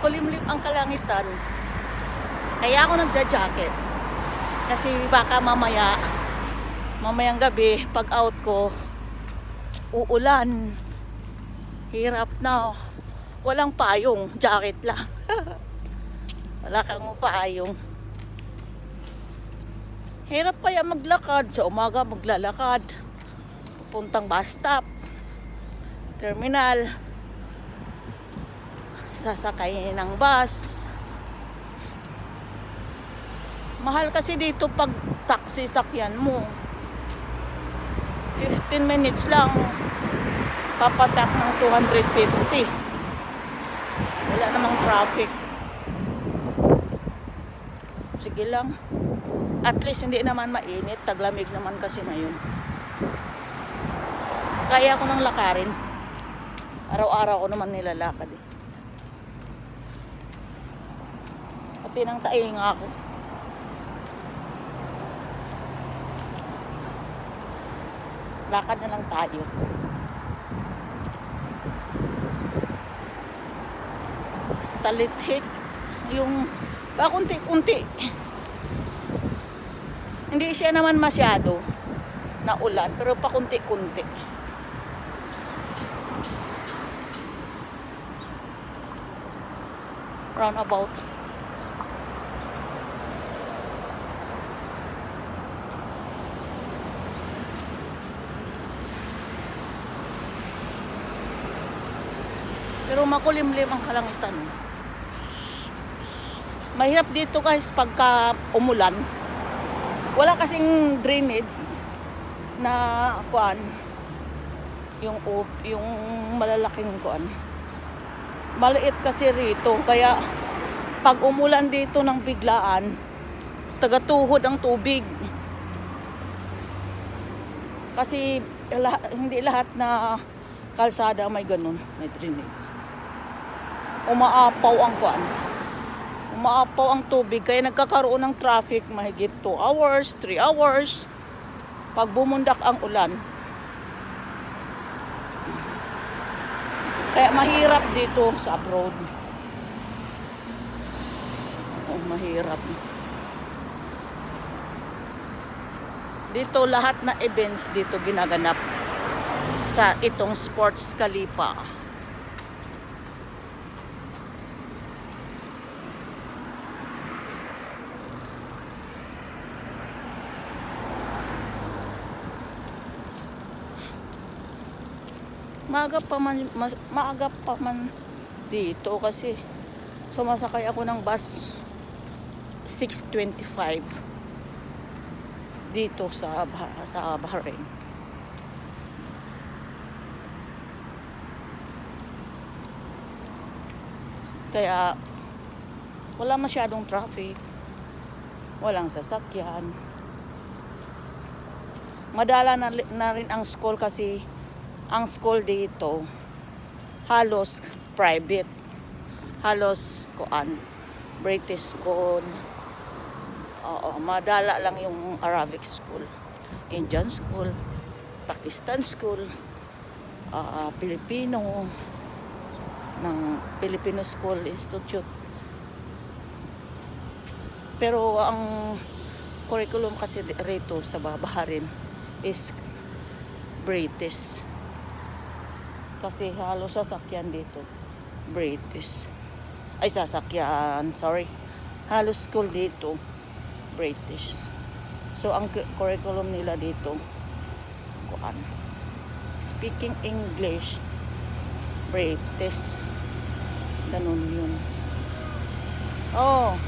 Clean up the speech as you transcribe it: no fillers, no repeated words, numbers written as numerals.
makulimlim ang kalangitan. Kaya ako nagda-jacket. Kasi baka mamayang gabi, pag out ko, uulan. Hirap na. Walang payong, jacket lang. Wala kang payong. Hirap kaya maglakad. Sa umaga maglalakad. Pupuntang bus stop. Terminal. Sasakay ng bus. Mahal kasi dito pag taxi sakyan mo. 15 minutes lang. Papatak ng 250. Wala namang traffic. Sige lang. At least hindi naman mainit. Taglamig naman kasi ngayon. Kaya ko nang lakarin. Araw-araw ko naman nilalakad eh. Pati nang tainga ako. Lakad na lang tayo. Talithik. Yung pakunti-kunti. Hindi siya naman masyado na ulan, pero pakunti-kunti. Roundabout. Pero makulimlim ang kalangitan. Mahirap dito guys pagka umulan. Wala kasing drainage na kuan. Yung malalaking kuan. Maliit kasi rito. Kaya pag umulan dito ng biglaan, tagatuhod ang tubig. Kasi hindi lahat na kalsada may ganun, may drainage. Umaapaw ang kuan. Umaapaw ang tubig kaya nagkakaroon ng traffic mahigit 2 hours, 3 hours pag bumundak ang ulan. Kaya mahirap dito sa abroad. Oh, mahirap. Dito lahat na events dito ginaganap sa itong Sports Khalifa. Maaga pa man dito kasi sumasakay ako ng bus 6:25 dito sa Bahrain. Kaya wala masyadong traffic, walang sasakyan. Madala na rin ang school kasi ang school dito halos private, halos British school. Oo, madala lang yung Arabic school, Indian school, Pakistan school, Filipino ng Filipino School Institute. Pero ang curriculum kasi rito sa Bahrain is British. Kasi halos sasakyan dito British. Halos school dito British. So ang curriculum nila dito speaking English British. Ganun yun. Oh,